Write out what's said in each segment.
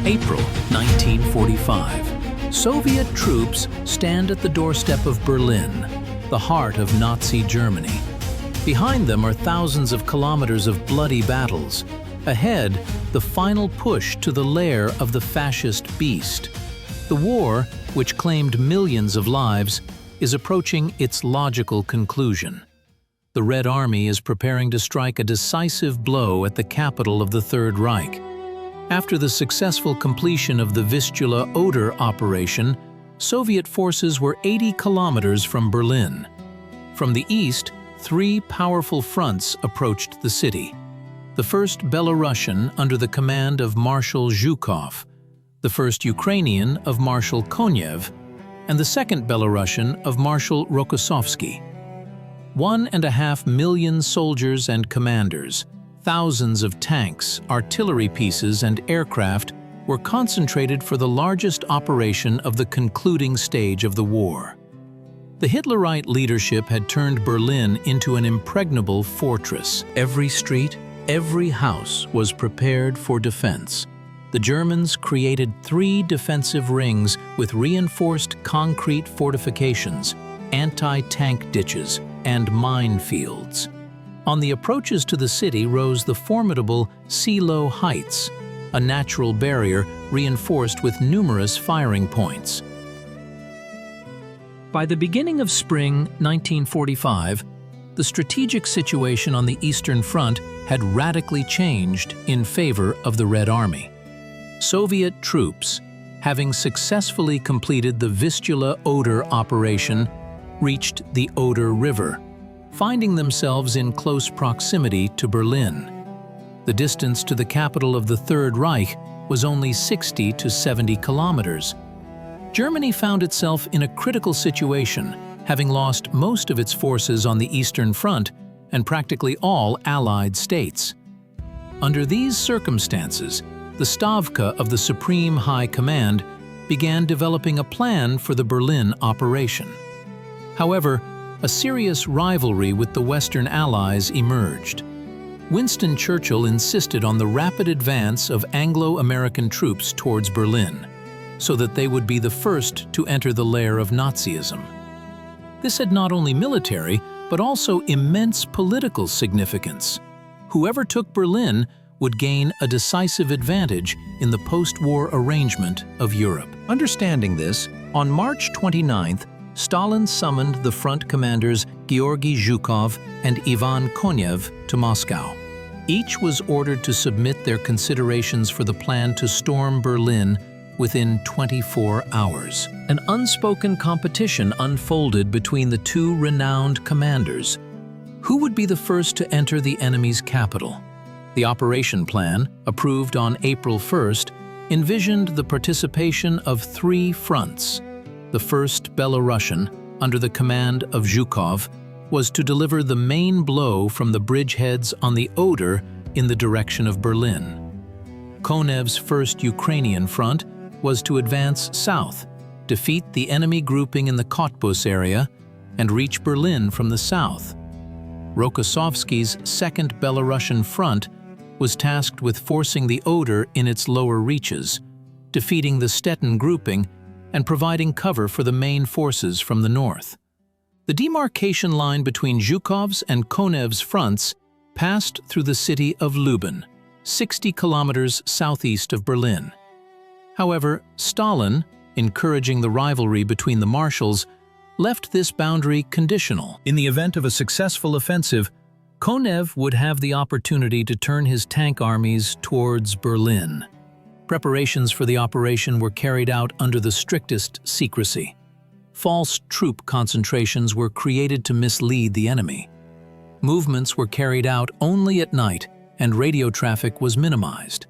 April 1945. Soviet troops stand at the doorstep of Berlin, the heart of Nazi Germany. Behind them are thousands of kilometers of bloody battles. Ahead, the final push to the lair of the fascist beast. The war, which claimed millions of lives, is approaching its logical conclusion. The Red Army is preparing to strike a decisive blow at the capital of the Third Reich. After the successful completion of the Vistula-Oder operation, Soviet forces were 80 kilometers from Berlin. From the east, three powerful fronts approached the city. The first Belarusian under the command of Marshal Zhukov, the first Ukrainian of Marshal Konev, and the second Belarusian of Marshal Rokossovsky. 1.5 million soldiers and commanders, thousands of tanks, artillery pieces, and aircraft were concentrated for the largest operation of the concluding stage of the war. The Hitlerite leadership had turned Berlin into an impregnable fortress. Every street, every house was prepared for defense. The Germans created 3 defensive rings with reinforced concrete fortifications, anti-tank ditches, and minefields. On the approaches to the city rose the formidable Seelow Heights, a natural barrier reinforced with numerous firing points. By the beginning of spring 1945, the strategic situation on the Eastern Front had radically changed in favor of the Red Army. Soviet troops, having successfully completed the Vistula-Oder operation, reached the Oder River, finding themselves in close proximity to Berlin. The distance to the capital of the Third Reich was only 60 to 70 kilometers. Germany found itself in a critical situation, having lost most of its forces on the Eastern Front and practically all Allied states. Under these circumstances, the Stavka of the Supreme High Command began developing a plan for the Berlin operation. However, a serious rivalry with the Western Allies emerged. Winston Churchill insisted on the rapid advance of Anglo-American troops towards Berlin, so that they would be the first to enter the lair of Nazism. This had not only military, but also immense political significance. Whoever took Berlin would gain a decisive advantage in the post-war arrangement of Europe. Understanding this, on March 29th, Stalin summoned the front commanders Georgy Zhukov and Ivan Konev to Moscow. Each was ordered to submit their considerations for the plan to storm Berlin within 24 hours. An unspoken competition unfolded between the two renowned commanders. Who would be the first to enter the enemy's capital? The operation plan, approved on April 1st, envisioned the participation of 3 fronts. The first Belarusian, under the command of Zhukov, was to deliver the main blow from the bridgeheads on the Oder in the direction of Berlin. Konev's first Ukrainian front was to advance south, defeat the enemy grouping in the Cottbus area, and reach Berlin from the south. Rokossovsky's second Belarusian front was tasked with forcing the Oder in its lower reaches, defeating the Stettin grouping, and providing cover for the main forces from the north. The demarcation line between Zhukov's and Konev's fronts passed through the city of Lublin, 60 kilometers southeast of Berlin. However, Stalin, encouraging the rivalry between the marshals, left this boundary conditional. In the event of a successful offensive, Konev would have the opportunity to turn his tank armies towards Berlin. Preparations for the operation were carried out under the strictest secrecy. False troop concentrations were created to mislead the enemy. Movements were carried out only at night, and radio traffic was minimized.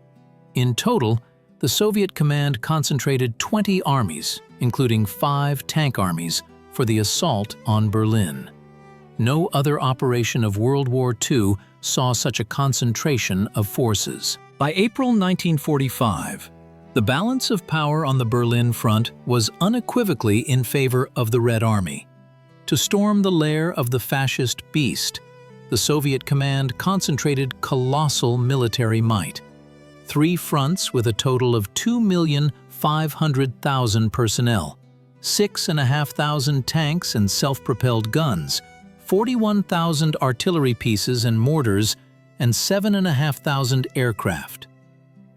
In total, the Soviet command concentrated 20 armies, including 5 tank armies, for the assault on Berlin. No other operation of World War II saw such a concentration of forces. By April 1945, the balance of power on the Berlin front was unequivocally in favor of the Red Army. To storm the lair of the fascist beast, the Soviet command concentrated colossal military might. 3 fronts with a total of 2,500,000 personnel, 6,500 tanks and self-propelled guns, 41,000 artillery pieces and mortars, and 7,500 aircraft.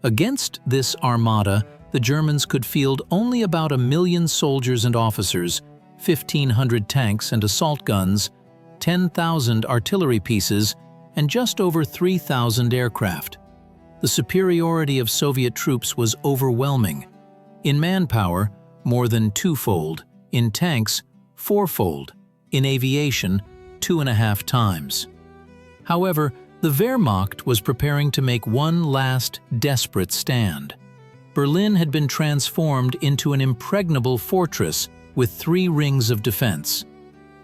Against this armada, the Germans could field only about 1 million soldiers and officers, 1,500 tanks and assault guns, 10,000 artillery pieces, and just over 3,000 aircraft. The superiority of Soviet troops was overwhelming. In manpower, more than twofold; in tanks, fourfold; in aviation, 2.5 times. However, the Wehrmacht was preparing to make one last desperate stand. Berlin had been transformed into an impregnable fortress with 3 rings of defense.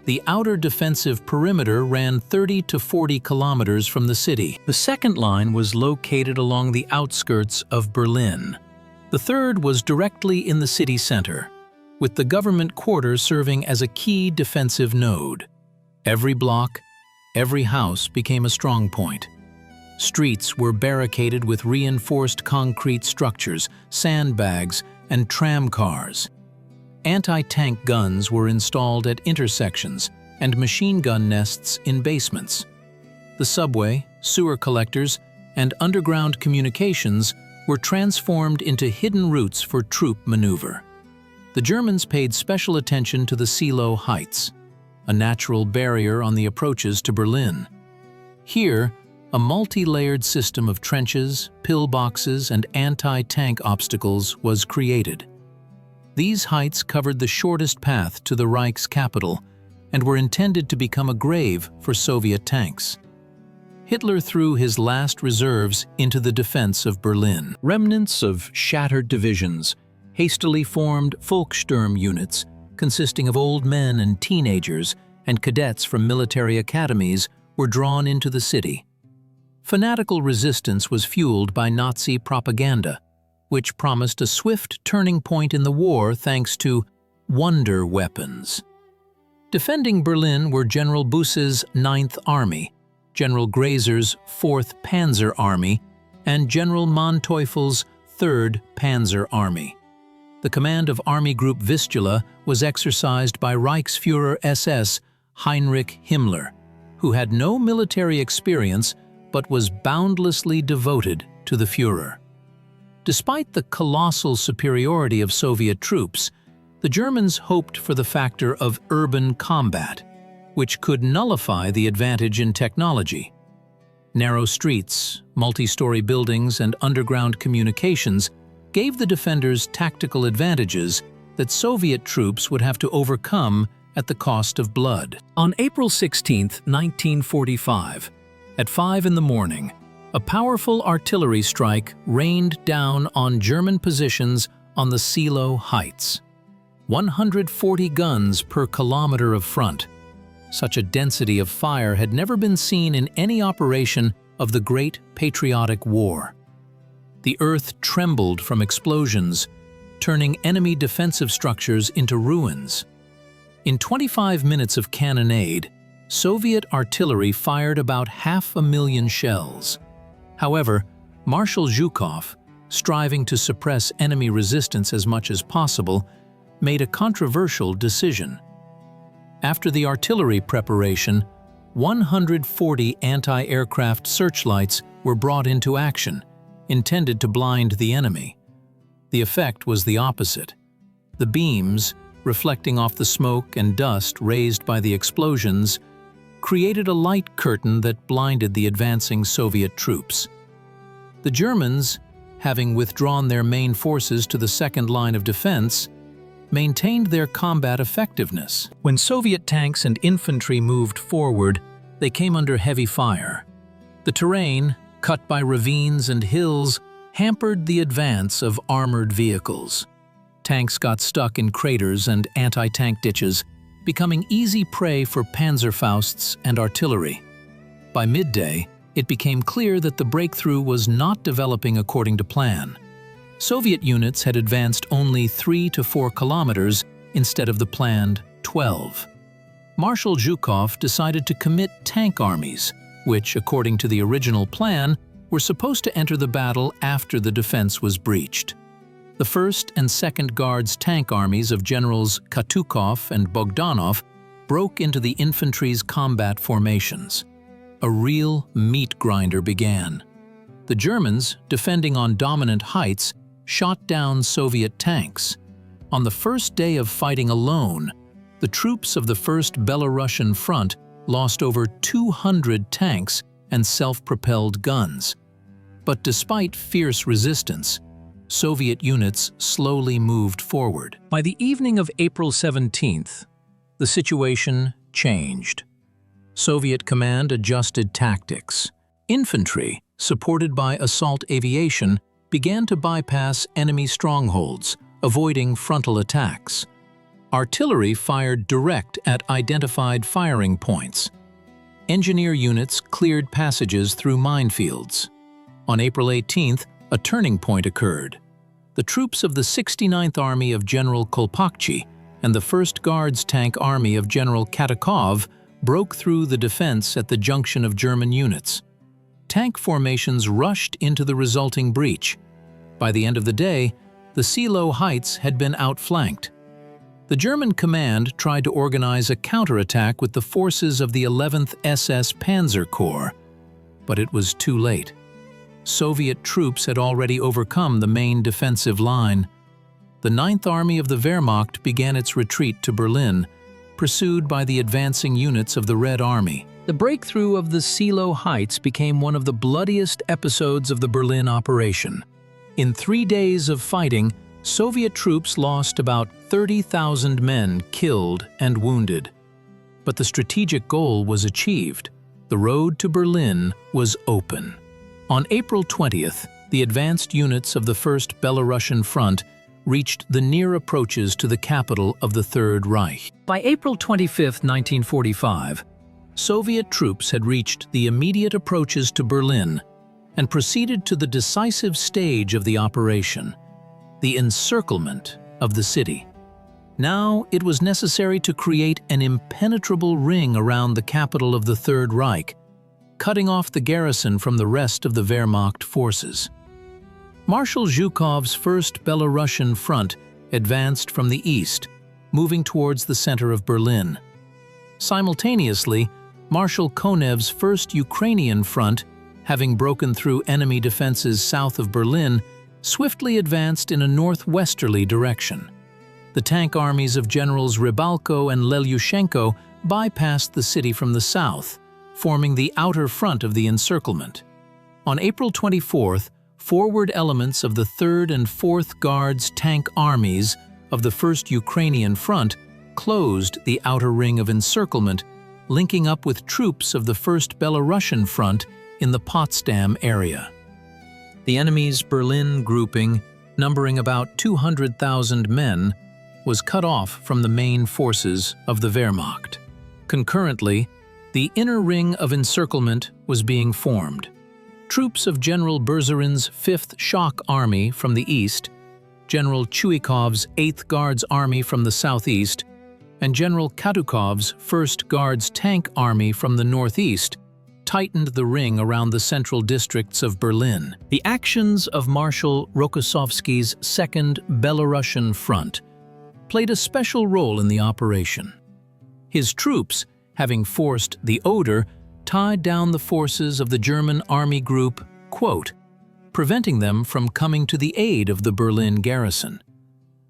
The outer defensive perimeter ran 30 to 40 kilometers from the city. The second line was located along the outskirts of Berlin. The third was directly in the city center, with the government quarter serving as a key defensive node. Every block, every house became a strong point. Streets were barricaded with reinforced concrete structures, sandbags, and tram cars. Anti-tank guns were installed at intersections and machine gun nests in basements. The subway, sewer collectors, and underground communications were transformed into hidden routes for troop maneuver. The Germans paid special attention to the Seelow Heights, a natural barrier on the approaches to Berlin. Here, a multi-layered system of trenches, pillboxes, and anti-tank obstacles was created. These heights covered the shortest path to the Reich's capital and were intended to become a grave for Soviet tanks. Hitler threw his last reserves into the defense of Berlin. Remnants of shattered divisions, hastily formed Volkssturm units consisting of old men and teenagers and cadets from military academies were drawn into the city. Fanatical resistance was fueled by Nazi propaganda, which promised a swift turning point in the war thanks to wonder weapons. Defending Berlin were General Busse's 9th Army, General Grazer's 4th Panzer Army, and General Manteuffel's 3rd Panzer Army. The command of Army Group Vistula was exercised by Reichsfuhrer SS Heinrich Himmler, who had no military experience but was boundlessly devoted to the Führer. Despite the colossal superiority of Soviet troops, the Germans hoped for the factor of urban combat, which could nullify the advantage in technology. Narrow streets, multi-story buildings, and underground communications gave the defenders tactical advantages that Soviet troops would have to overcome at the cost of blood. On April 16, 1945, at 5 in the morning, a powerful artillery strike rained down on German positions on the Seelow Heights. 140 guns per kilometer of front. Such a density of fire had never been seen in any operation of the Great Patriotic War. The earth trembled from explosions, turning enemy defensive structures into ruins. In 25 minutes of cannonade, Soviet artillery fired about 500,000 shells. However, Marshal Zhukov, striving to suppress enemy resistance as much as possible, made a controversial decision. After the artillery preparation, 140 anti-aircraft searchlights were brought into action, intended to blind the enemy. The effect was the opposite. The beams, reflecting off the smoke and dust raised by the explosions, created a light curtain that blinded the advancing Soviet troops. The Germans, having withdrawn their main forces to the second line of defense, maintained their combat effectiveness. When Soviet tanks and infantry moved forward, they came under heavy fire. The terrain, cut by ravines and hills, hampered the advance of armored vehicles. Tanks got stuck in craters and anti-tank ditches, becoming easy prey for Panzerfausts and artillery. By midday, it became clear that the breakthrough was not developing according to plan. Soviet units had advanced only 3 to 4 kilometers instead of the planned 12. Marshal Zhukov decided to commit tank armies, which, according to the original plan, were supposed to enter the battle after the defense was breached. The 1st and 2nd Guards tank armies of Generals Katukov and Bogdanov broke into the infantry's combat formations. A real meat grinder began. The Germans, defending on dominant heights, shot down Soviet tanks. On the first day of fighting alone, the troops of the 1st Belarusian Front lost over 200 tanks and self-propelled guns. But despite fierce resistance, Soviet units slowly moved forward. By the evening of April 17th, the situation changed. Soviet command adjusted tactics. Infantry, supported by assault aviation, began to bypass enemy strongholds, avoiding frontal attacks. Artillery fired direct at identified firing points. Engineer units cleared passages through minefields. On April 18th, a turning point occurred. The troops of the 69th Army of General Kolpakchi and the 1st Guards Tank Army of General Katukov broke through the defense at the junction of German units. Tank formations rushed into the resulting breach. By the end of the day, the Seelow Heights had been outflanked. The German command tried to organize a counterattack with the forces of the 11th SS Panzer Corps, but it was too late. Soviet troops had already overcome the main defensive line. The 9th Army of the Wehrmacht began its retreat to Berlin, pursued by the advancing units of the Red Army. The breakthrough of the Seelow Heights became one of the bloodiest episodes of the Berlin operation. In 3 days of fighting, Soviet troops lost about 30,000 men killed and wounded. But the strategic goal was achieved. The road to Berlin was open. On April 20th, the advanced units of the 1st Belarusian Front reached the near approaches to the capital of the Third Reich. By April 25, 1945, Soviet troops had reached the immediate approaches to Berlin and proceeded to the decisive stage of the operation, the encirclement of the city. Now it was necessary to create an impenetrable ring around the capital of the Third Reich, cutting off the garrison from the rest of the Wehrmacht forces. Marshal Zhukov's 1st Belarusian Front advanced from the east, moving towards the center of Berlin. Simultaneously, Marshal Konev's 1st Ukrainian Front, having broken through enemy defenses south of Berlin, swiftly advanced in a northwesterly direction. The tank armies of Generals Rybalko and Lelyushenko bypassed the city from the south, forming the outer front of the encirclement. On April 24th, forward elements of the 3rd and 4th Guards tank armies of the 1st Ukrainian Front closed the outer ring of encirclement, linking up with troops of the 1st Belarusian Front in the Potsdam area. The enemy's Berlin grouping, numbering about 200,000 men, was cut off from the main forces of the Wehrmacht. Concurrently, the inner ring of encirclement was being formed. Troops of General Berzarin's 5th Shock Army from the east, General Chuikov's 8th Guards Army from the southeast, and General Katukov's 1st Guards Tank Army from the northeast tightened the ring around the central districts of Berlin. The actions of Marshal Rokossovsky's 2nd Belarusian Front played a special role in the operation. His troops, having forced the Oder, tied down the forces of the German army group, quote, preventing them from coming to the aid of the Berlin garrison.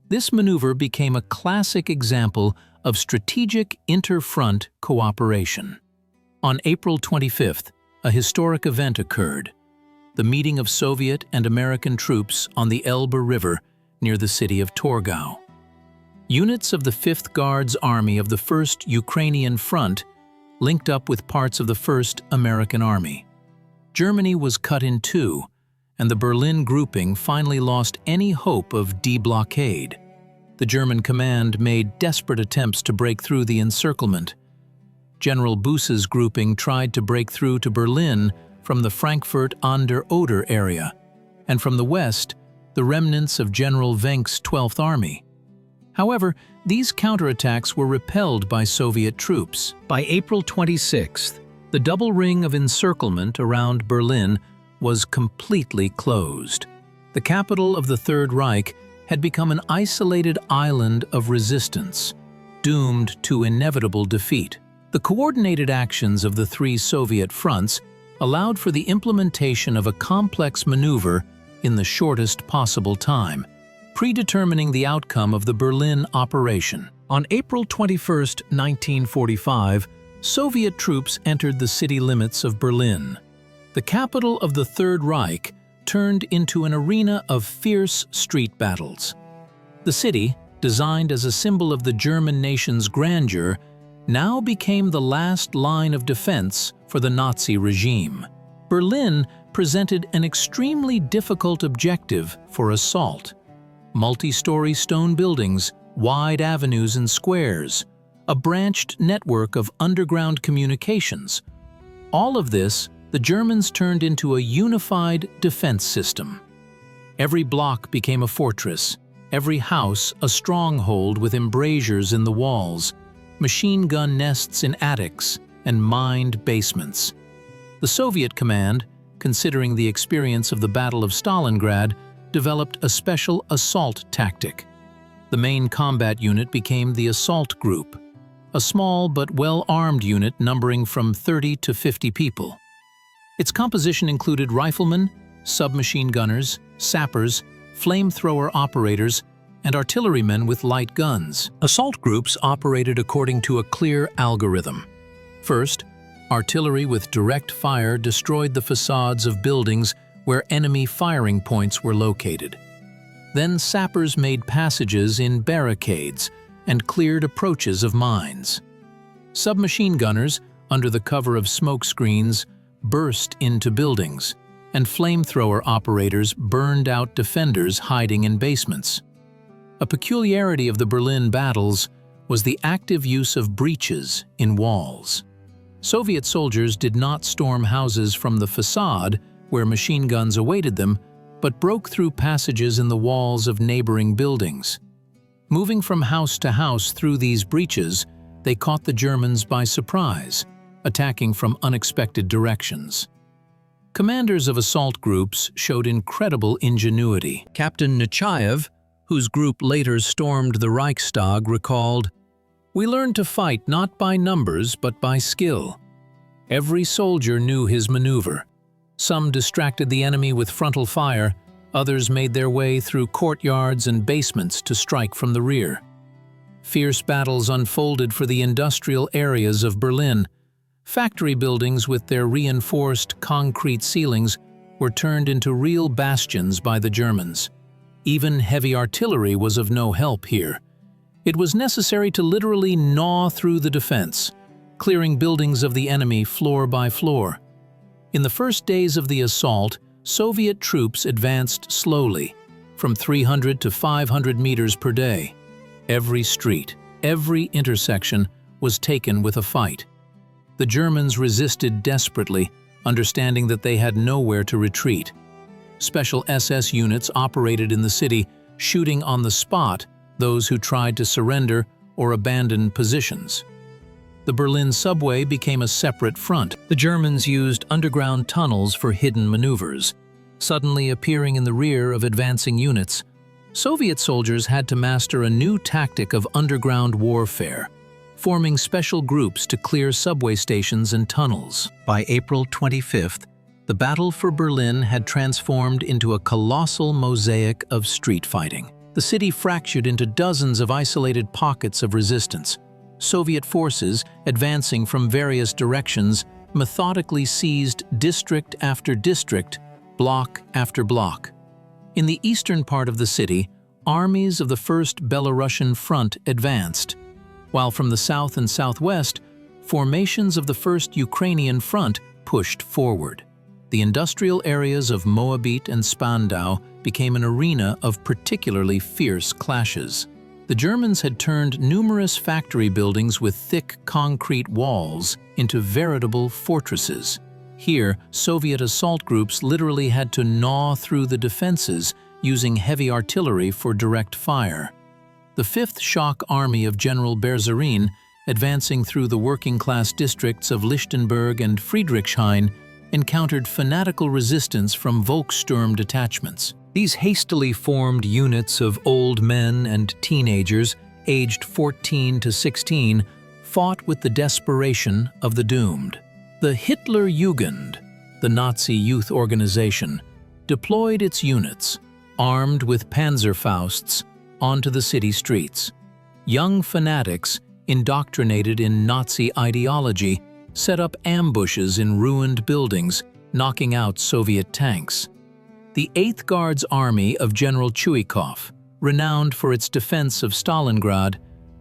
This maneuver became a classic example of strategic inter-front cooperation. On April 25th, a historic event occurred: the meeting of Soviet and American troops on the Elbe River near the city of Torgau. Units of the 5th Guards Army of the 1st Ukrainian Front linked up with parts of the 1st American Army. Germany was cut in two, and the Berlin grouping finally lost any hope of deblockade. The German command made desperate attempts to break through the encirclement. General Buse's grouping tried to break through to Berlin from the Frankfurt an der Oder area, and from the west, the remnants of General Wenck's 12th Army. However, these counterattacks were repelled by Soviet troops. By April 26th, the double ring of encirclement around Berlin was completely closed. The capital of the Third Reich had become an isolated island of resistance, doomed to inevitable defeat. The coordinated actions of the three Soviet fronts allowed for the implementation of a complex maneuver in the shortest possible time, predetermining the outcome of the Berlin operation. On April 21, 1945, Soviet troops entered the city limits of Berlin. The capital of the Third Reich turned into an arena of fierce street battles. The city, designed as a symbol of the German nation's grandeur, now became the last line of defense for the Nazi regime. Berlin presented an extremely difficult objective for assault. Multi-story stone buildings, wide avenues and squares, a branched network of underground communications. All of this, the Germans turned into a unified defense system. Every block became a fortress, every house a stronghold with embrasures in the walls, machine gun nests in attics, and mined basements. The Soviet command, considering the experience of the Battle of Stalingrad, developed a special assault tactic. The main combat unit became the assault group, a small but well-armed unit numbering from 30 to 50 people. Its composition included riflemen, submachine gunners, sappers, flamethrower operators, and artillerymen with light guns. Assault groups operated according to a clear algorithm. First, artillery with direct fire destroyed the facades of buildings where enemy firing points were located. Then sappers made passages in barricades and cleared approaches of mines. Submachine gunners, under the cover of smoke screens, burst into buildings, and flamethrower operators burned out defenders hiding in basements. A peculiarity of the Berlin battles was the active use of breaches in walls. Soviet soldiers did not storm houses from the facade where machine guns awaited them, but broke through passages in the walls of neighboring buildings. Moving from house to house through these breaches, they caught the Germans by surprise, attacking from unexpected directions. Commanders of assault groups showed incredible ingenuity. Captain Nechayev, whose group later stormed the Reichstag, recalled, "We learned to fight not by numbers but by skill. Every soldier knew his maneuver. Some distracted the enemy with frontal fire, others made their way through courtyards and basements to strike from the rear." Fierce battles unfolded for the industrial areas of Berlin. Factory buildings with their reinforced concrete ceilings were turned into real bastions by the Germans. Even heavy artillery was of no help here. It was necessary to literally gnaw through the defense, clearing buildings of the enemy floor by floor. In the first days of the assault, Soviet troops advanced slowly, from 300 to 500 meters per day. Every street, every intersection was taken with a fight. The Germans resisted desperately, understanding that they had nowhere to retreat. Special SS units operated in the city, shooting on the spot those who tried to surrender or abandon positions. The Berlin subway became a separate front. The Germans used underground tunnels for hidden maneuvers, suddenly appearing in the rear of advancing units. Soviet soldiers had to master a new tactic of underground warfare, forming special groups to clear subway stations and tunnels. By April 25th, the battle for Berlin had transformed into a colossal mosaic of street fighting. The city fractured into dozens of isolated pockets of resistance. Soviet forces, advancing from various directions, methodically seized district after district, block after block. In the eastern part of the city, armies of the First Belarusian Front advanced, while from the south and southwest, formations of the First Ukrainian Front pushed forward. The industrial areas of Moabit and Spandau became an arena of particularly fierce clashes. The Germans had turned numerous factory buildings with thick concrete walls into veritable fortresses. Here, Soviet assault groups literally had to gnaw through the defenses using heavy artillery for direct fire. The 5th Shock Army of General Berzarin, advancing through the working-class districts of Lichtenberg and Friedrichshain, encountered fanatical resistance from Volkssturm detachments. These hastily formed units of old men and teenagers, aged 14 to 16, fought with the desperation of the doomed. The Hitlerjugend, the Nazi youth organization, deployed its units, armed with Panzerfausts, onto the city streets. Young fanatics, indoctrinated in Nazi ideology, set up ambushes in ruined buildings, knocking out Soviet tanks. The 8th Guards Army of General Chuikov, renowned for its defense of Stalingrad,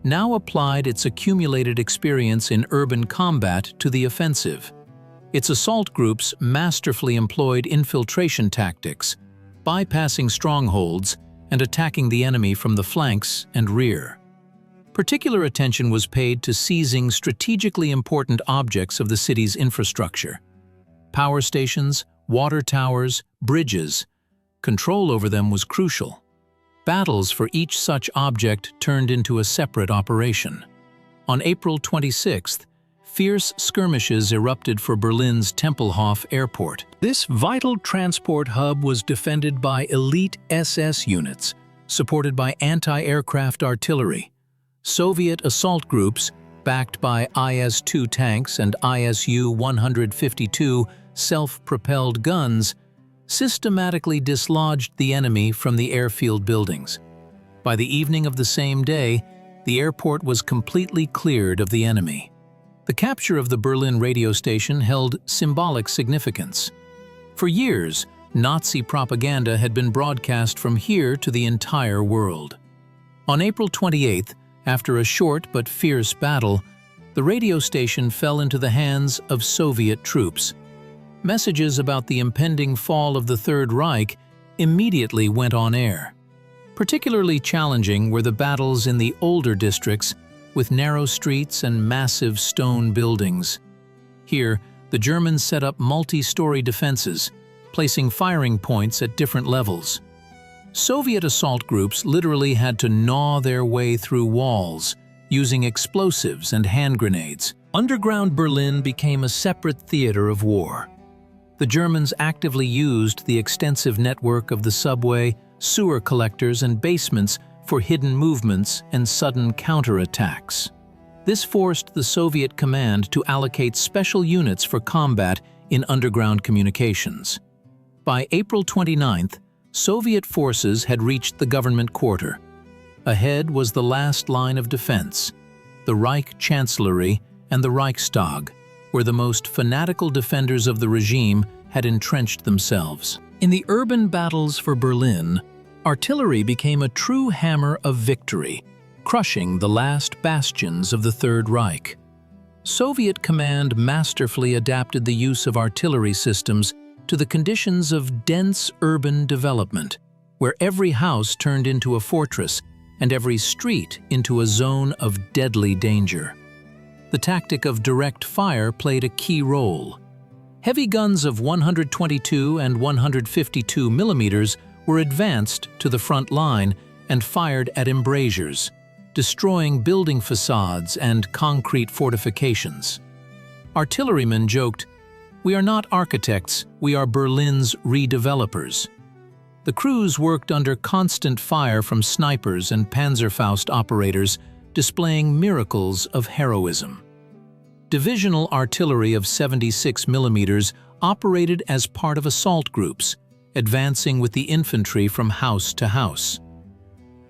now applied its accumulated experience in urban combat to the offensive. Its assault groups masterfully employed infiltration tactics, bypassing strongholds and attacking the enemy from the flanks and rear. Particular attention was paid to seizing strategically important objects of the city's infrastructure. Power stations, water towers, bridges. Control over them was crucial. Battles for each such object turned into a separate operation. On April 26th, fierce skirmishes erupted for Berlin's Tempelhof Airport. This vital transport hub was defended by elite SS units, supported by anti-aircraft artillery. Soviet assault groups, backed by IS-2 tanks and ISU-152 self-propelled guns, systematically dislodged the enemy from the airfield buildings. By the evening of the same day, the airport was completely cleared of the enemy. The capture of the Berlin radio station held symbolic significance. For years, Nazi propaganda had been broadcast from here to the entire world. On April 28th, after a short but fierce battle, the radio station fell into the hands of Soviet troops. Messages about the impending fall of the Third Reich immediately went on air. Particularly challenging were the battles in the older districts, with narrow streets and massive stone buildings. Here, the Germans set up multi-story defenses, placing firing points at different levels. Soviet assault groups literally had to gnaw their way through walls, using explosives and hand grenades. Underground Berlin became a separate theater of war. The Germans actively used the extensive network of the subway, sewer collectors, and basements for hidden movements and sudden counterattacks. This forced the Soviet command to allocate special units for combat in underground communications. By April 29th, Soviet forces had reached the government quarter. Ahead was the last line of defense, the Reich Chancellery and the Reichstag, where the most fanatical defenders of the regime had entrenched themselves. In the urban battles for Berlin, artillery became a true hammer of victory, crushing the last bastions of the Third Reich. Soviet command masterfully adapted the use of artillery systems to the conditions of dense urban development, where every house turned into a fortress and every street into a zone of deadly danger. The tactic of direct fire played a key role. Heavy guns of 122 and 152 millimeters were advanced to the front line and fired at embrasures, destroying building facades and concrete fortifications. Artillerymen joked, "We are not architects, we are Berlin's redevelopers." The crews worked under constant fire from snipers and Panzerfaust operators, displaying miracles of heroism. Divisional artillery of 76 millimeters operated as part of assault groups, advancing with the infantry from house to house.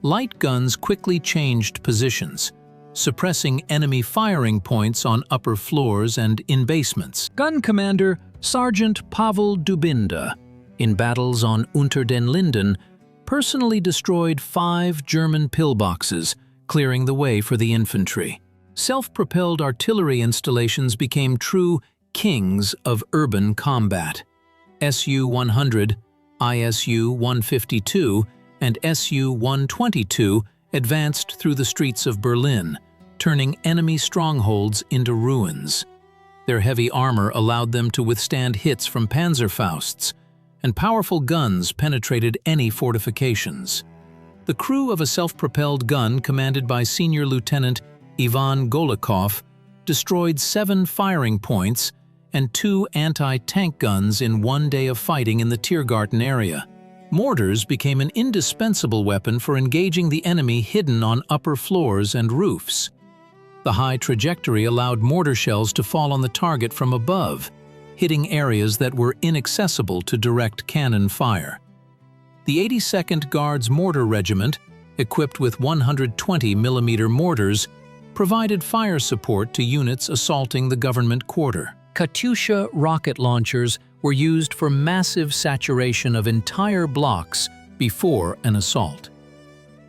Light guns quickly changed positions, suppressing enemy firing points on upper floors and in basements. Gun Commander Sergeant Pavel Dubinda, in battles on Unter den Linden, personally destroyed 5 German pillboxes, clearing the way for the infantry. Self-propelled artillery installations became true kings of urban combat. Su-100, ISU-152, and Su-122 advanced through the streets of Berlin, turning enemy strongholds into ruins. Their heavy armor allowed them to withstand hits from Panzerfausts, and powerful guns penetrated any fortifications. The crew of a self-propelled gun commanded by Senior Lieutenant Ivan Golikov destroyed 7 firing points and 2 anti-tank guns in one day of fighting in the Tiergarten area. Mortars became an indispensable weapon for engaging the enemy hidden on upper floors and roofs. The high trajectory allowed mortar shells to fall on the target from above, hitting areas that were inaccessible to direct cannon fire. The 82nd Guards Mortar Regiment, equipped with 120mm mortars, provided fire support to units assaulting the government quarter. Katyusha rocket launchers were used for massive saturation of entire blocks before an assault.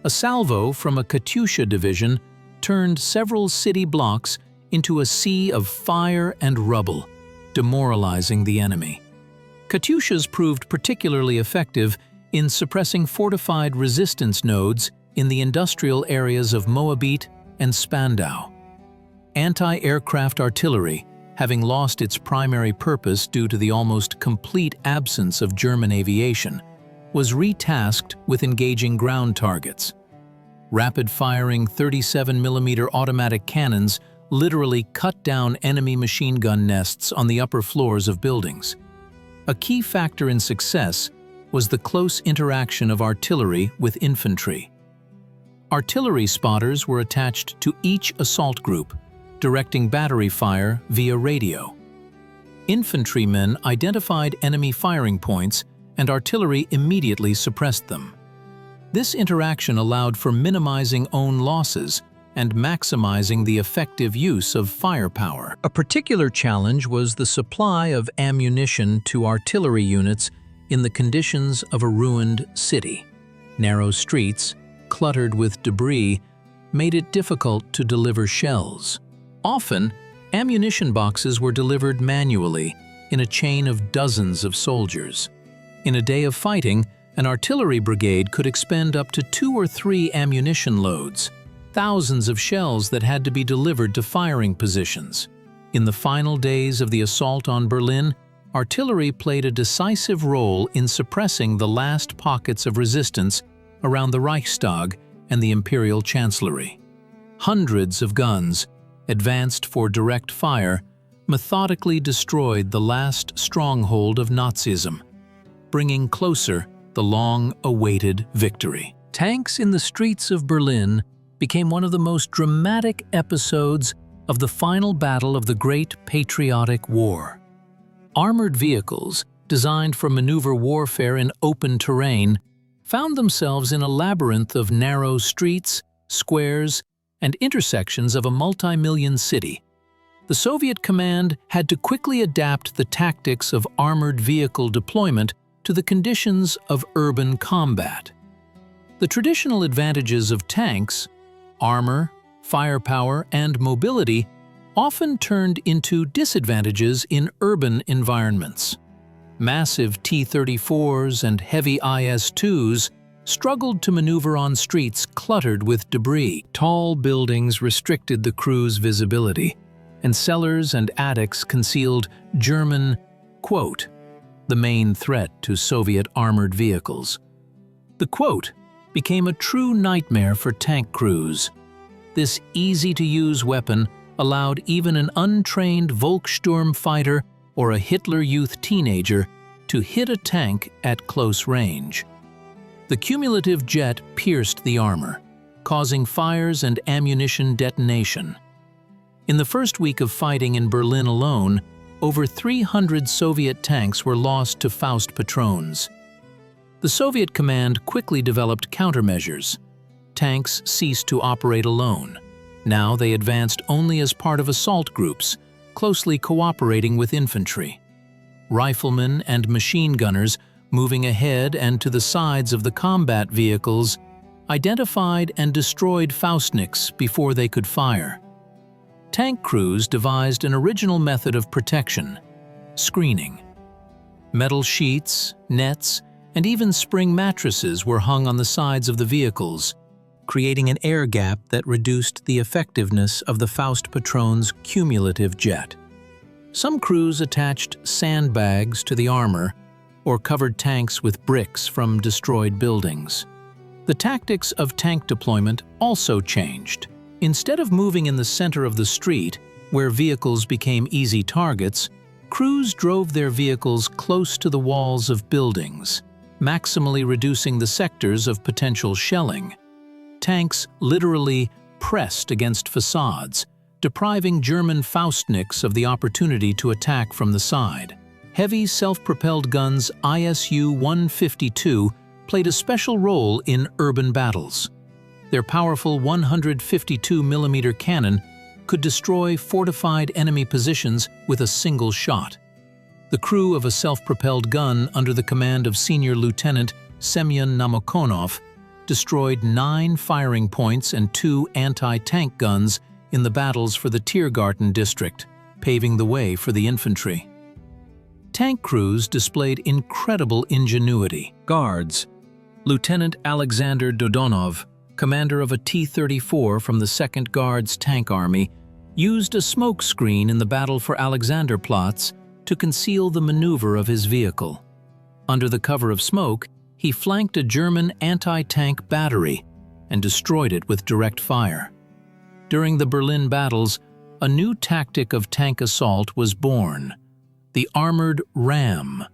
A salvo from a Katyusha division turned several city blocks into a sea of fire and rubble, demoralizing the enemy. Katyushas proved particularly effective in suppressing fortified resistance nodes in the industrial areas of Moabit and Spandau. Anti-aircraft artillery, having lost its primary purpose due to the almost complete absence of German aviation, was retasked with engaging ground targets. Rapid-firing 37mm automatic cannons literally cut down enemy machine gun nests on the upper floors of buildings. A key factor in success was the close interaction of artillery with infantry. Artillery spotters were attached to each assault group, directing battery fire via radio. Infantrymen identified enemy firing points, and artillery immediately suppressed them. This interaction allowed for minimizing own losses and maximizing the effective use of firepower. A particular challenge was the supply of ammunition to artillery units in the conditions of a ruined city. Narrow streets, cluttered with debris, made it difficult to deliver shells. Often, ammunition boxes were delivered manually in a chain of dozens of soldiers. In a day of fighting, an artillery brigade could expend up to 2 or 3 ammunition loads, thousands of shells that had to be delivered to firing positions. In the final days of the assault on Berlin, artillery played a decisive role in suppressing the last pockets of resistance around the Reichstag and the Imperial Chancellery. Hundreds of guns, advanced for direct fire, methodically destroyed the last stronghold of Nazism, bringing closer the long-awaited victory. Tanks in the streets of Berlin became one of the most dramatic episodes of the final battle of the Great Patriotic War. Armored vehicles, designed for maneuver warfare in open terrain, found themselves in a labyrinth of narrow streets, squares, and intersections of a multi-million city. The Soviet command had to quickly adapt the tactics of armored vehicle deployment to the conditions of urban combat. The traditional advantages of tanks, armor, firepower, and mobility, often turned into disadvantages in urban environments. Massive T-34s and heavy IS-2s struggled to maneuver on streets cluttered with debris. Tall buildings restricted the crew's visibility, and cellars and attics concealed German, quote, the main threat to Soviet armored vehicles. The quote became a true nightmare for tank crews. This easy-to-use weapon allowed even an untrained Volkssturm fighter or a Hitler Youth teenager to hit a tank at close range. The cumulative jet pierced the armor, causing fires and ammunition detonation. In the first week of fighting in Berlin alone, over 300 Soviet tanks were lost to Faust patrons. The Soviet command quickly developed countermeasures. Tanks ceased to operate alone. Now they advanced only as part of assault groups, closely cooperating with infantry. Riflemen and machine gunners, moving ahead and to the sides of the combat vehicles, identified and destroyed Faustniks before they could fire. Tank crews devised an original method of protection: screening. Metal sheets, nets, and even spring mattresses were hung on the sides of the vehicles, creating an air gap that reduced the effectiveness of the Faust patron's cumulative jet. Some crews attached sandbags to the armor or covered tanks with bricks from destroyed buildings. The tactics of tank deployment also changed. Instead of moving in the center of the street, where vehicles became easy targets, Crews drove their vehicles close to the walls of buildings, maximally reducing the sectors of potential shelling. Tanks literally pressed against facades, depriving German Faustniks of the opportunity to attack from the side. Heavy self-propelled guns ISU-152 played a special role in urban battles. Their powerful 152mm cannon could destroy fortified enemy positions with a single shot. The crew of a self-propelled gun under the command of Senior Lieutenant Semyon Namokonov destroyed 9 firing points and 2 anti-tank guns in the battles for the Tiergarten district, paving the way for the infantry. Tank crews displayed incredible ingenuity. Guards. Lieutenant Alexander Dodonov, commander of a T-34 from the 2nd Guards Tank Army, used a smoke screen in the battle for Alexanderplatz to conceal the maneuver of his vehicle. Under the cover of smoke, he flanked a German anti-tank battery and destroyed it with direct fire. During the Berlin battles, a new tactic of tank assault was born: the armored ram.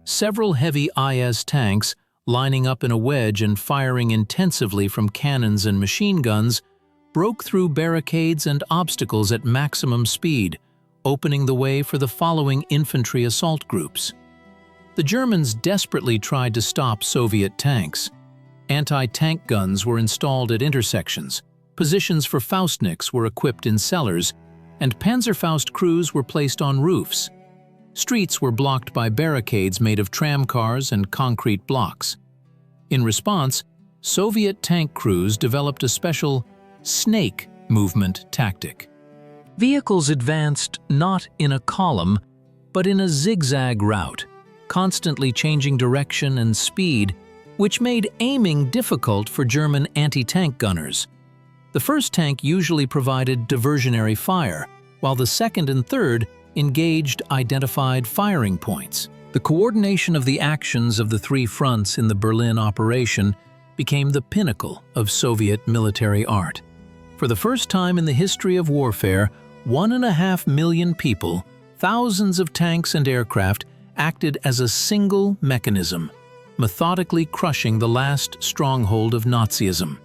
Several heavy IS tanks, lining up in a wedge and firing intensively from cannons and machine guns, broke through barricades and obstacles at maximum speed, opening the way for the following infantry assault groups. The Germans desperately tried to stop Soviet tanks. Anti-tank guns were installed at intersections, positions for Faustniks were equipped in cellars, and Panzerfaust crews were placed on roofs. Streets were blocked by barricades made of tramcars and concrete blocks. In response, Soviet tank crews developed a special snake movement tactic. Vehicles advanced not in a column, but in a zigzag route, constantly changing direction and speed, which made aiming difficult for German anti-tank gunners. The first tank usually provided diversionary fire, while the second and third engaged identified firing points. The coordination of the actions of the 3 fronts in the Berlin operation became the pinnacle of Soviet military art. For the first time in the history of warfare, 1.5 million people, thousands of tanks and aircraft acted as a single mechanism, methodically crushing the last stronghold of Nazism.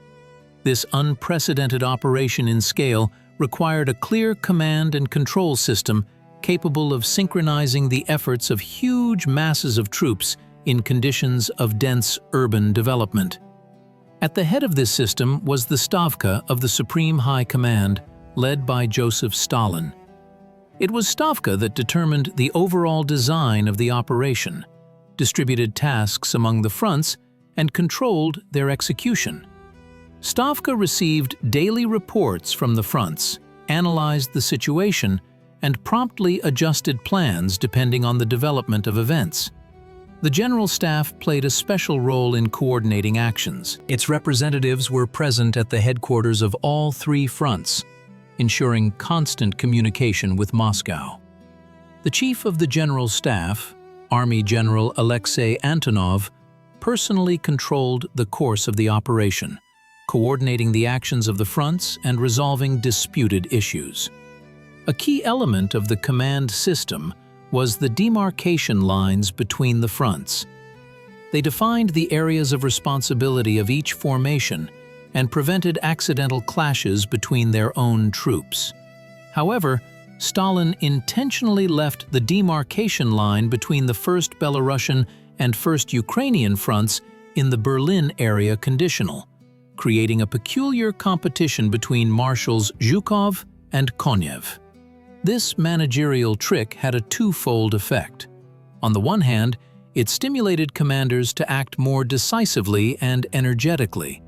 This unprecedented operation in scale required a clear command and control system capable of synchronizing the efforts of huge masses of troops in conditions of dense urban development. At the head of this system was the Stavka of the Supreme High Command, led by Joseph Stalin. It was Stavka that determined the overall design of the operation, distributed tasks among the fronts, and controlled their execution. Stavka received daily reports from the fronts, analyzed the situation, and promptly adjusted plans depending on the development of events. The General Staff played a special role in coordinating actions. Its representatives were present at the headquarters of all 3 fronts, ensuring constant communication with Moscow. The Chief of the General Staff, Army General Alexei Antonov, personally controlled the course of the operation, coordinating the actions of the fronts and resolving disputed issues. A key element of the command system was the demarcation lines between the fronts. They defined the areas of responsibility of each formation and prevented accidental clashes between their own troops. However, Stalin intentionally left the demarcation line between the 1st Belarusian and 1st Ukrainian fronts in the Berlin area conditional, creating a peculiar competition between Marshals Zhukov and Konev. This managerial trick had a twofold effect. On the one hand, it stimulated commanders to act more decisively and energetically.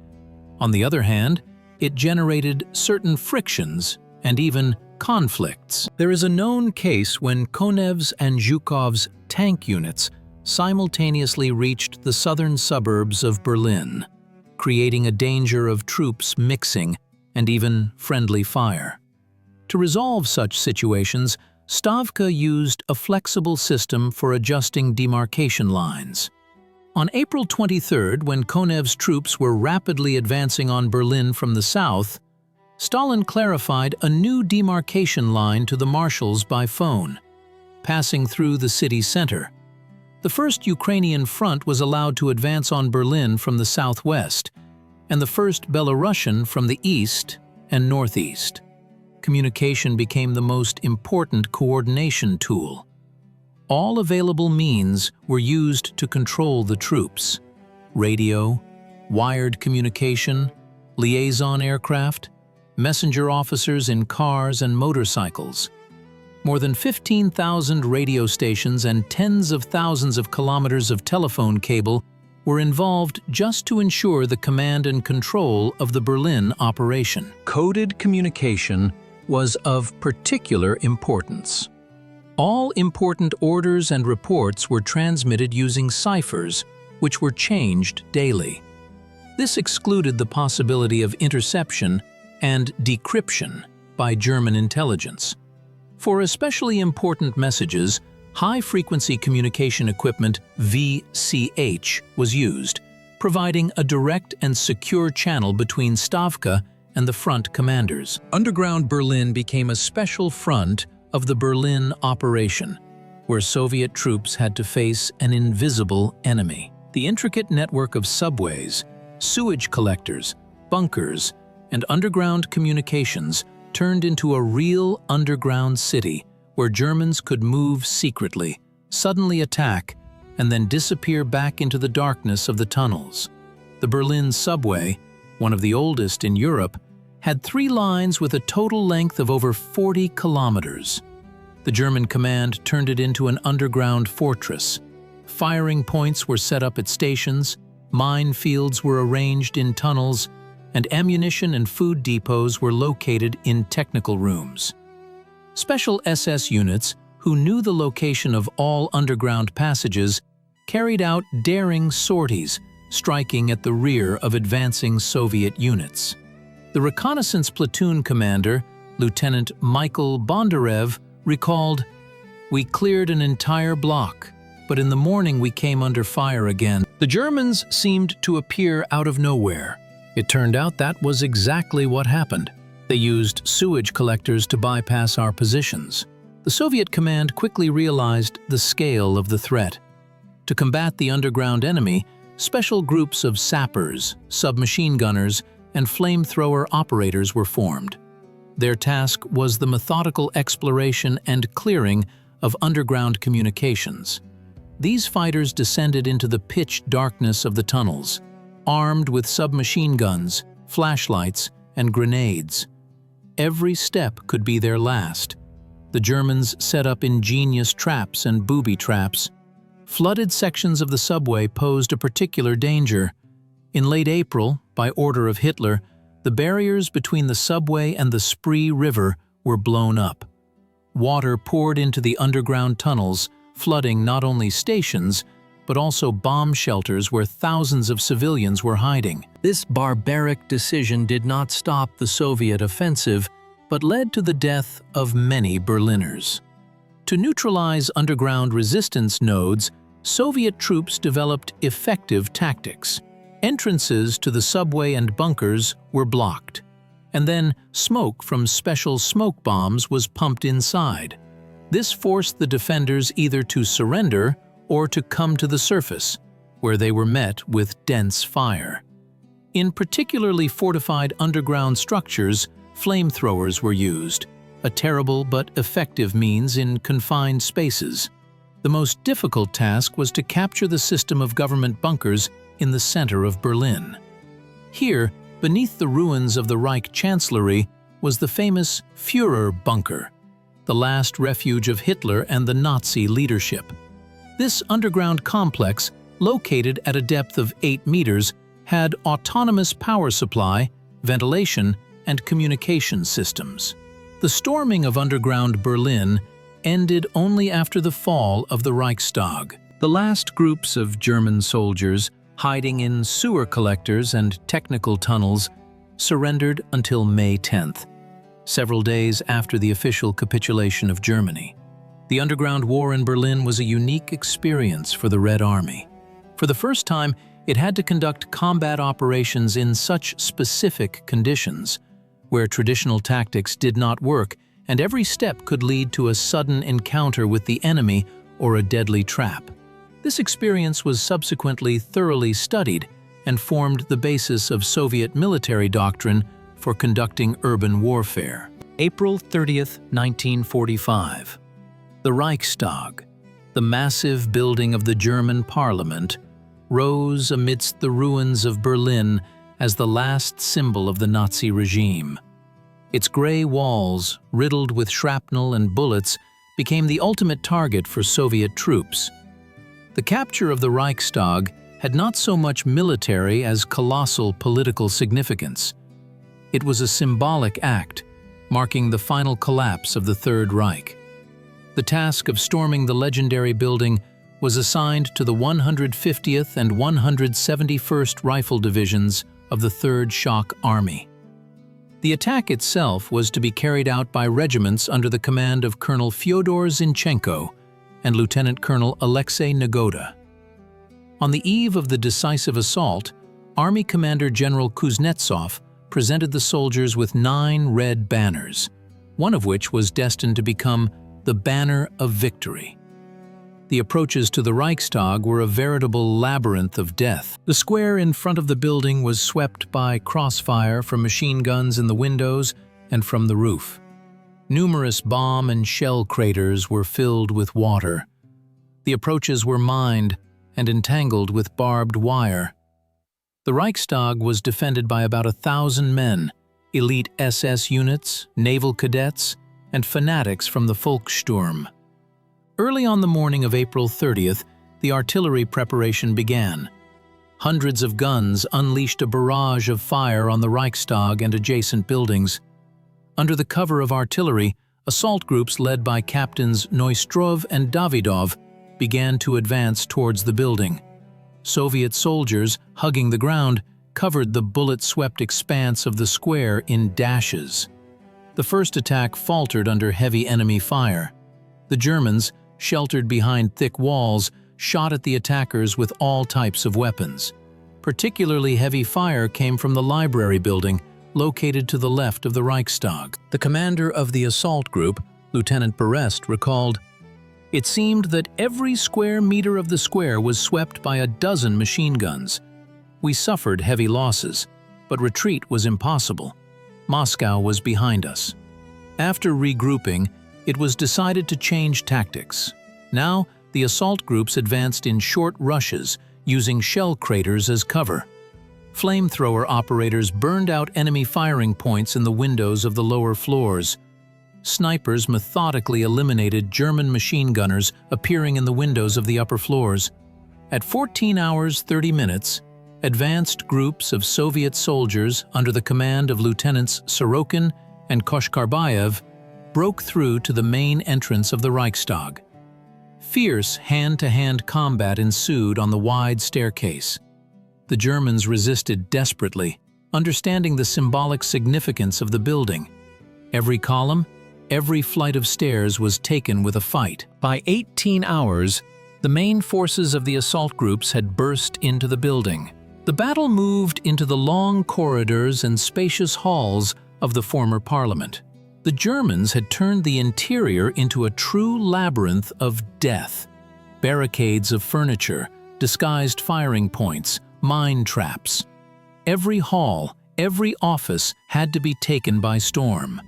On the other hand, it generated certain frictions and even conflicts. There is a known case when Konev's and Zhukov's tank units simultaneously reached the southern suburbs of Berlin, creating a danger of troops mixing and even friendly fire. To resolve such situations, Stavka used a flexible system for adjusting demarcation lines. On April 23, when Konev's troops were rapidly advancing on Berlin from the south, Stalin clarified a new demarcation line to the marshals by phone. passing through the city center. The First Ukrainian Front was allowed to advance on Berlin from the southwest, and the First Belarusian from the east and northeast. Communication became the most important coordination tool. All available means were used to control the troops: radio, wired communication, liaison aircraft, messenger officers in cars and motorcycles. More than 15,000 radio stations and tens of thousands of kilometers of telephone cable were involved just to ensure the command and control of the Berlin operation. Coded communication was of particular importance. All important orders and reports were transmitted using ciphers, which were changed daily. This excluded the possibility of interception and decryption by German intelligence. For especially important messages, high-frequency communication equipment VCH was used, providing a direct and secure channel between Stavka and the front commanders. Underground Berlin became a special front of the Berlin operation, where Soviet troops had to face an invisible enemy. The intricate network of subways, sewage collectors, bunkers, and underground communications turned into a real underground city where Germans could move secretly, suddenly attack, and then disappear back into the darkness of the tunnels. The Berlin subway, one of the oldest in Europe, had 3 lines with a total length of over 40 kilometers. The German command turned it into an underground fortress. Firing points were set up at stations, minefields were arranged in tunnels, and ammunition and food depots were located in technical rooms. Special SS units, who knew the location of all underground passages, carried out daring sorties, striking at the rear of advancing Soviet units. The reconnaissance platoon commander, Lieutenant Michael Bondarev, recalled, "We cleared an entire block, but in the morning we came under fire again." The Germans seemed to appear out of nowhere. It turned out that was exactly what happened. They used sewage collectors to bypass our positions. The Soviet command quickly realized the scale of the threat. To combat the underground enemy, special groups of sappers, submachine gunners, and flamethrower operators were formed. Their task was the methodical exploration and clearing of underground communications. These fighters descended into the pitch darkness of the tunnels, armed with submachine guns, flashlights, and grenades. Every step could be their last. The Germans set up ingenious traps and booby traps. Flooded sections of the subway posed a particular danger. In late April, by order of Hitler, the barriers between the subway and the Spree River were blown up. Water poured into the underground tunnels, flooding not only stations, but also bomb shelters where thousands of civilians were hiding. This barbaric decision did not stop the Soviet offensive, but led to the death of many Berliners. To neutralize underground resistance nodes, Soviet troops developed effective tactics. Entrances to the subway and bunkers were blocked, and then smoke from special smoke bombs was pumped inside. This forced the defenders either to surrender or to come to the surface, where they were met with dense fire. In particularly fortified underground structures, flamethrowers were used, a terrible but effective means in confined spaces. The most difficult task was to capture the system of government bunkers in the center of Berlin. Here, beneath the ruins of the Reich Chancellery, was the famous Führer bunker, the last refuge of Hitler and the Nazi leadership. This underground complex, located at a depth of 8 meters, had autonomous power supply, ventilation, and communication systems. The storming of underground Berlin ended only after the fall of the Reichstag. The last groups of German soldiers, hiding in sewer collectors and technical tunnels, surrendered until May 10th, several days after the official capitulation of Germany. The underground war in Berlin was a unique experience for the Red Army. For the first time, it had to conduct combat operations in such specific conditions, where traditional tactics did not work and every step could lead to a sudden encounter with the enemy or a deadly trap. This experience was subsequently thoroughly studied and formed the basis of Soviet military doctrine for conducting urban warfare. April 30th, 1945. The Reichstag, the massive building of the German parliament, rose amidst the ruins of Berlin as the last symbol of the Nazi regime. Its gray walls, riddled with shrapnel and bullets, became the ultimate target for Soviet troops. The capture of the Reichstag had not so much military as colossal political significance. It was a symbolic act, marking the final collapse of the Third Reich. The task of storming the legendary building was assigned to the 150th and 171st Rifle Divisions of the 3rd Shock Army. The attack itself was to be carried out by regiments under the command of Colonel Fyodor Zinchenko and Lieutenant Colonel Alexei Nagoda. On the eve of the decisive assault, Army Commander General Kuznetsov presented the soldiers with 9 red banners, one of which was destined to become the Banner of Victory. The approaches to the Reichstag were a veritable labyrinth of death. The square in front of the building was swept by crossfire from machine guns in the windows and from the roof. Numerous bomb and shell craters were filled with water. The approaches were mined and entangled with barbed wire. The Reichstag was defended by about 1,000 men, elite SS units, naval cadets, and fanatics from the Volkssturm. Early on the morning of April 30th, the artillery preparation began. Hundreds of guns unleashed a barrage of fire on the Reichstag and adjacent buildings. Under the cover of artillery, assault groups led by Captains Neustrov and Davidov began to advance towards the building. Soviet soldiers, hugging the ground, covered the bullet-swept expanse of the square in dashes. The first attack faltered under heavy enemy fire. The Germans, sheltered behind thick walls, shot at the attackers with all types of weapons. Particularly heavy fire came from the library building, located to the left of the Reichstag. The commander of the assault group, Lieutenant Berest, recalled, "It seemed that every square meter of the square was swept by a dozen machine guns. We suffered heavy losses, but retreat was impossible. Moscow was behind us." After regrouping, it was decided to change tactics. Now, the assault groups advanced in short rushes, using shell craters as cover. Flamethrower operators burned out enemy firing points in the windows of the lower floors. Snipers methodically eliminated German machine gunners appearing in the windows of the upper floors. At 14 hours 30 minutes, advanced groups of Soviet soldiers under the command of Lieutenants Sorokin and Koshkarbayev broke through to the main entrance of the Reichstag. Fierce hand-to-hand combat ensued on the wide staircase. The Germans resisted desperately, understanding the symbolic significance of the building. Every column, every flight of stairs was taken with a fight. By 18 hours, the main forces of the assault groups had burst into the building. The battle moved into the long corridors and spacious halls of the former parliament. The Germans had turned the interior into a true labyrinth of death. Barricades of furniture, disguised firing points, mine traps. Every hall, every office had to be taken by storm.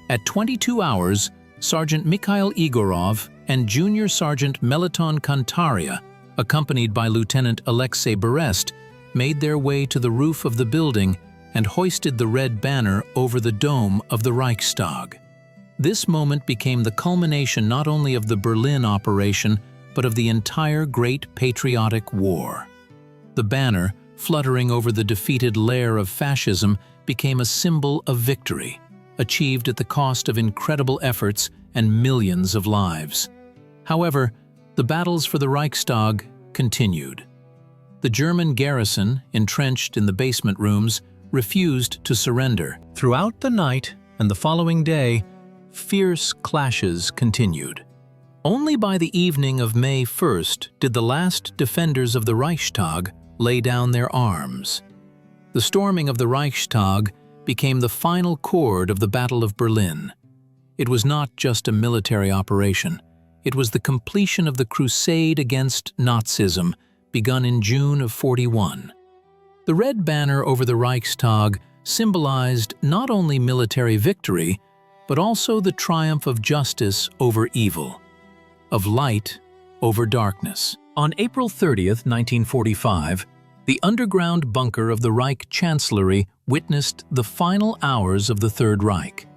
At 22 hours, Sergeant Mikhail Igorov and Junior Sergeant Melaton Kantaria, accompanied by Lieutenant Alexei Berest, made their way to the roof of the building and hoisted the red banner over the dome of the Reichstag. This moment became the culmination not only of the Berlin operation, but of the entire Great Patriotic War. The banner, fluttering over the defeated lair of fascism, became a symbol of victory, achieved at the cost of incredible efforts and millions of lives. However, the battles for the Reichstag continued. The German garrison, entrenched in the basement rooms, refused to surrender. Throughout the night and the following day, fierce clashes continued. Only by the evening of May 1st did the last defenders of the Reichstag lay down their arms. The storming of the Reichstag became the final chord of the Battle of Berlin. It was not just a military operation. It was the completion of the crusade against Nazism, begun in June of '41. The red banner over the Reichstag symbolized not only military victory, but also the triumph of justice over evil, of light over darkness. On April 30th, 1945, the underground bunker of the Reich Chancellery witnessed the final hours of the Third Reich.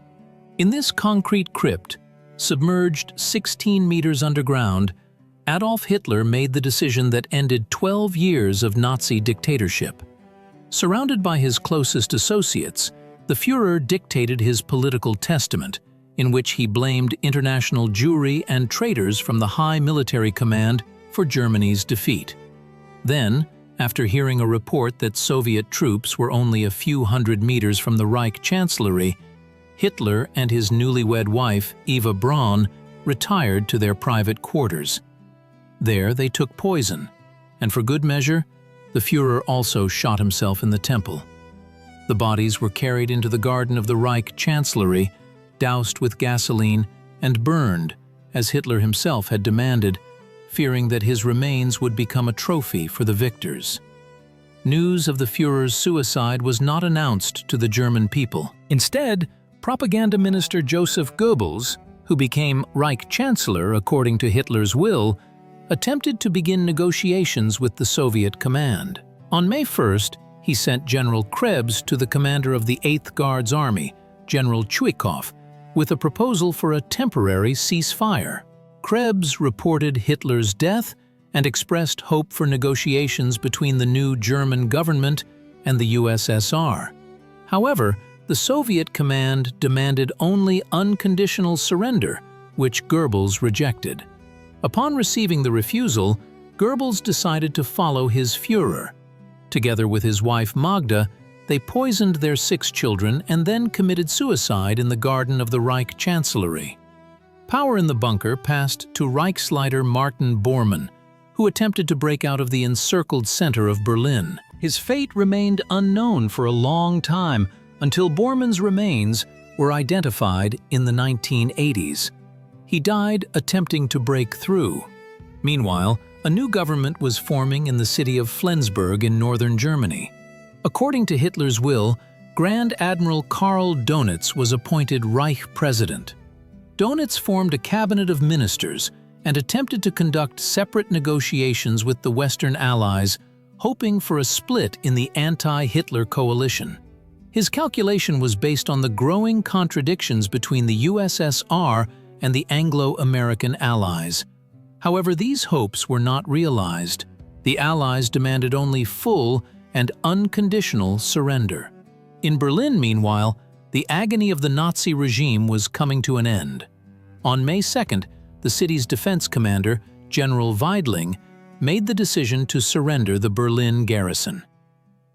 In this concrete crypt, submerged 16 meters underground, Adolf Hitler made the decision that ended 12 years of Nazi dictatorship. Surrounded by his closest associates, the Führer dictated his political testament, in which he blamed international Jewry and traitors from the high military command for Germany's defeat. Then, after hearing a report that Soviet troops were only a few hundred meters from the Reich Chancellery, Hitler and his newlywed wife, Eva Braun, retired to their private quarters. There they took poison, and for good measure, the Führer also shot himself in the temple. The bodies were carried into the garden of the Reich Chancellery, doused with gasoline, and burned, as Hitler himself had demanded, fearing that his remains would become a trophy for the victors. News of the Führer's suicide was not announced to the German people. Instead, propaganda minister Joseph Goebbels, who became Reich Chancellor according to Hitler's will, attempted to begin negotiations with the Soviet command. On May 1st, he sent General Krebs to the commander of the 8th Guards Army, General Chuikov, with a proposal for a temporary ceasefire. Krebs reported Hitler's death and expressed hope for negotiations between the new German government and the USSR. However, the Soviet command demanded only unconditional surrender, which Goebbels rejected. Upon receiving the refusal, Goebbels decided to follow his Führer. Together with his wife Magda, they poisoned their 6 children and then committed suicide in the garden of the Reich Chancellery. Power in the bunker passed to Reichsleiter Martin Bormann, who attempted to break out of the encircled center of Berlin. His fate remained unknown for a long time until Bormann's remains were identified in the 1980s. He died attempting to break through. Meanwhile, a new government was forming in the city of Flensburg in northern Germany. According to Hitler's will, Grand Admiral Karl Dönitz was appointed Reich president. Dönitz formed a cabinet of ministers and attempted to conduct separate negotiations with the Western Allies, hoping for a split in the anti-Hitler coalition. His calculation was based on the growing contradictions between the USSR and the Anglo-American Allies. However, these hopes were not realized. The Allies demanded only full and unconditional surrender. In Berlin, meanwhile, the agony of the Nazi regime was coming to an end. On May 2nd, the city's defense commander, General Weidling, made the decision to surrender the Berlin garrison.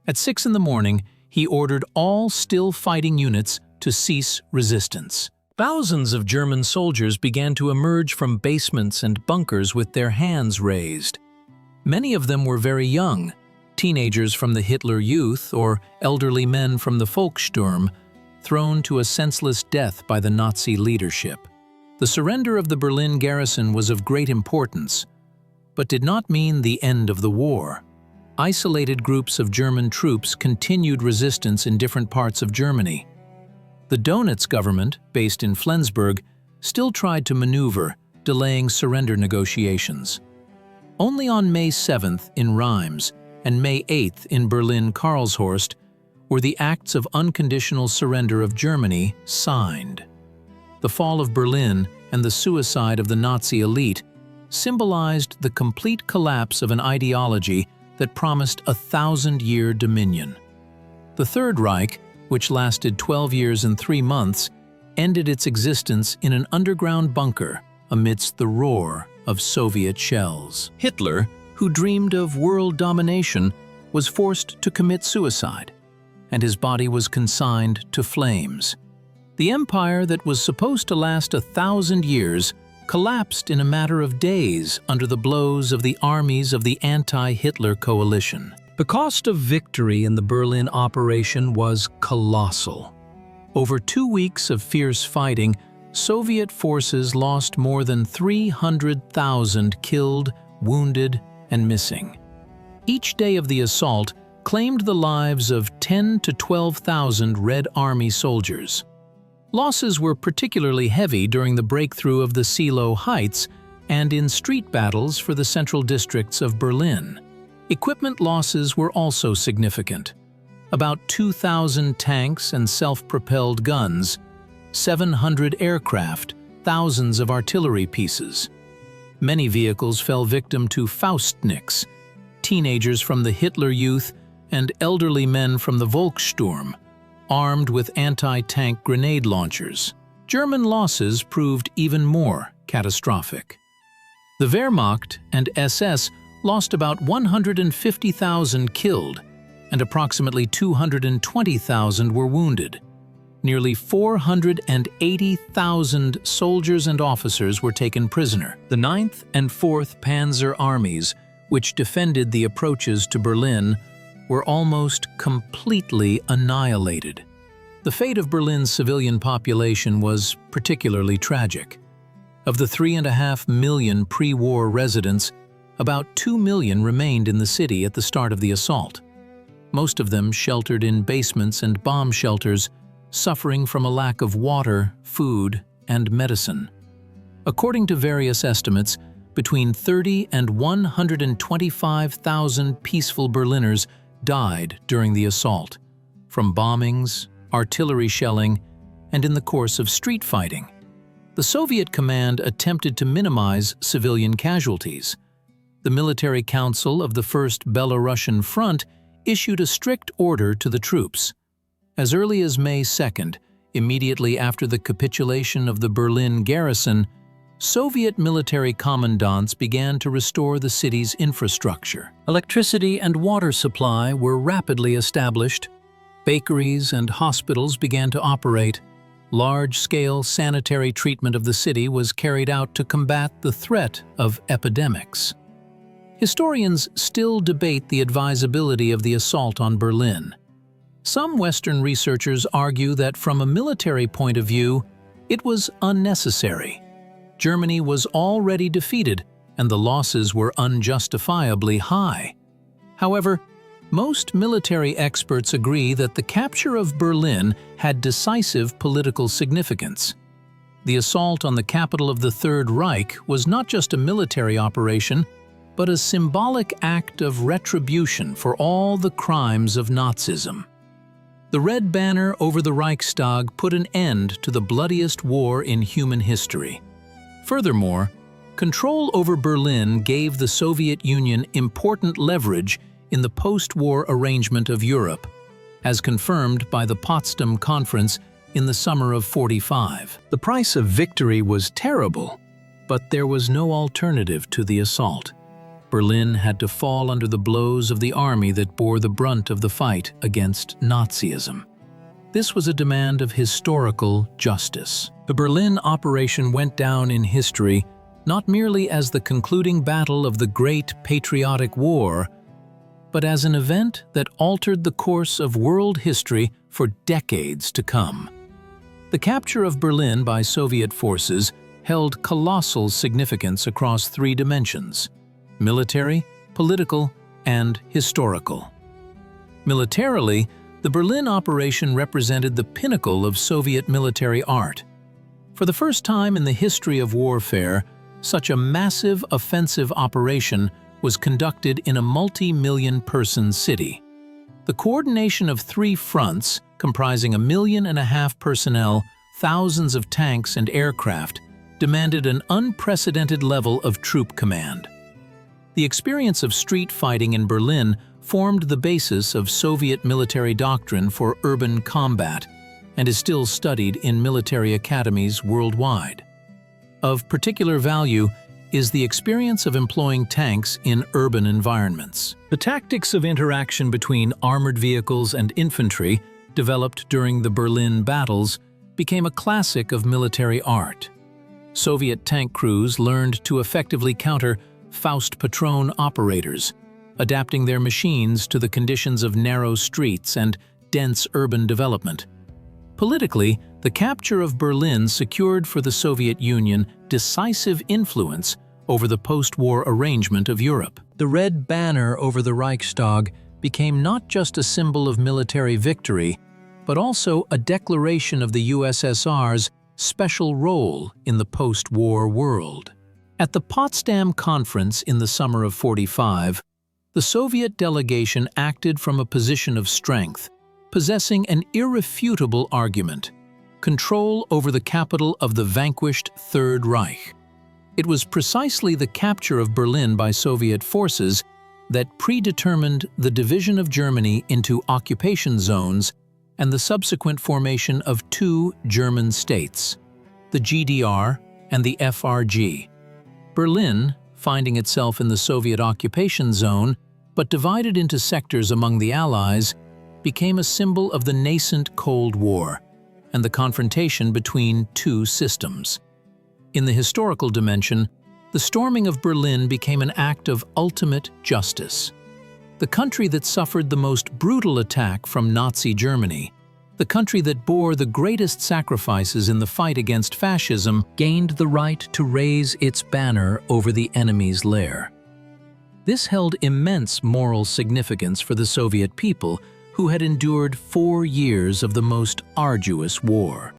At 6 in the morning, he ordered all still fighting units to cease resistance. Thousands of German soldiers began to emerge from basements and bunkers with their hands raised. Many of them were very young, teenagers from the Hitler Youth or elderly men from the Volkssturm, thrown to a senseless death by the Nazi leadership. The surrender of the Berlin garrison was of great importance, but did not mean the end of the war. Isolated groups of German troops continued resistance in different parts of Germany. The Dönitz government, based in Flensburg, still tried to maneuver, delaying surrender negotiations. Only on May 7th in Reims and May 8th in Berlin-Karlshorst were the acts of unconditional surrender of Germany signed. The fall of Berlin and the suicide of the Nazi elite symbolized the complete collapse of an ideology that promised a 1,000-year dominion. The Third Reich, which lasted 12 years and 3 months, ended its existence in an underground bunker amidst the roar of Soviet shells. Hitler, who dreamed of world domination, was forced to commit suicide, and his body was consigned to flames. The empire that was supposed to last 1,000 years collapsed in a matter of days under the blows of the armies of the anti-Hitler coalition. The cost of victory in the Berlin operation was colossal. Over 2 weeks of fierce fighting, Soviet forces lost more than 300,000 killed, wounded, and missing. Each day of the assault claimed the lives of 10 to 12,000 Red Army soldiers. Losses were particularly heavy during the breakthrough of the Seelow Heights and in street battles for the central districts of Berlin. Equipment losses were also significant. About 2,000 tanks and self-propelled guns, 700 aircraft, thousands of artillery pieces. Many vehicles fell victim to Faustniks, teenagers from the Hitler Youth and elderly men from the Volkssturm, armed with anti-tank grenade launchers. German losses proved even more catastrophic. The Wehrmacht and SS lost about 150,000 killed, and approximately 220,000 were wounded. Nearly 480,000 soldiers and officers were taken prisoner. The 9th and 4th Panzer Armies, which defended the approaches to Berlin, were almost completely annihilated. The fate of Berlin's civilian population was particularly tragic. Of the 3.5 million pre-war residents, about 2 million remained in the city at the start of the assault. Most of them sheltered in basements and bomb shelters, suffering from a lack of water, food, and medicine. According to various estimates, between 30 and 125,000 peaceful Berliners died during the assault, from bombings, artillery shelling, and in the course of street fighting. The Soviet command attempted to minimize civilian casualties. The Military Council of the First Belarusian Front issued a strict order to the troops. As early as May 2nd, immediately after the capitulation of the Berlin garrison, Soviet military commandants began to restore the city's infrastructure. Electricity and water supply were rapidly established. Bakeries and hospitals began to operate. Large-scale sanitary treatment of the city was carried out to combat the threat of epidemics. Historians still debate the advisability of the assault on Berlin. Some Western researchers argue that from a military point of view, it was unnecessary. Germany was already defeated, and the losses were unjustifiably high. However, most military experts agree that the capture of Berlin had decisive political significance. The assault on the capital of the Third Reich was not just a military operation, but a symbolic act of retribution for all the crimes of Nazism. The red banner over the Reichstag put an end to the bloodiest war in human history. Furthermore, control over Berlin gave the Soviet Union important leverage in the post-war arrangement of Europe, as confirmed by the Potsdam Conference in the summer of '45. The price of victory was terrible, but there was no alternative to the assault. Berlin had to fall under the blows of the army that bore the brunt of the fight against Nazism. This was a demand of historical justice. The Berlin operation went down in history not merely as the concluding battle of the Great Patriotic War, but as an event that altered the course of world history for decades to come. The capture of Berlin by Soviet forces held colossal significance across three dimensions: military, political, and historical. Militarily, the Berlin operation represented the pinnacle of Soviet military art. For the first time in the history of warfare, such a massive offensive operation was conducted in a multi-million-person city. The coordination of three fronts, comprising 1.5 million personnel, thousands of tanks and aircraft, demanded an unprecedented level of troop command. The experience of street fighting in Berlin formed the basis of Soviet military doctrine for urban combat and is still studied in military academies worldwide. Of particular value is the experience of employing tanks in urban environments. The tactics of interaction between armored vehicles and infantry, developed during the Berlin battles, became a classic of military art. Soviet tank crews learned to effectively counter Faustpatron operators, adapting their machines to the conditions of narrow streets and dense urban development. Politically, The capture of Berlin secured for the Soviet Union decisive influence over the post-war arrangement of Europe. The red banner over the Reichstag became not just a symbol of military victory, but also a declaration of the USSR's special role in the post-war world. At the Potsdam Conference in the summer of '45, the Soviet delegation acted from a position of strength, possessing an irrefutable argument: control over the capital of the vanquished Third Reich. It was precisely the capture of Berlin by Soviet forces that predetermined the division of Germany into occupation zones and the subsequent formation of two German states, the GDR and the FRG. Berlin, finding itself in the Soviet occupation zone but divided into sectors among the Allies, became a symbol of the nascent Cold War and the confrontation between two systems. In the historical dimension, the storming of Berlin became an act of ultimate justice. The country that suffered the most brutal attack from Nazi Germany, the country that bore the greatest sacrifices in the fight against fascism, gained the right to raise its banner over the enemy's lair. This held immense moral significance for the Soviet people, who had endured 4 years of the most arduous war.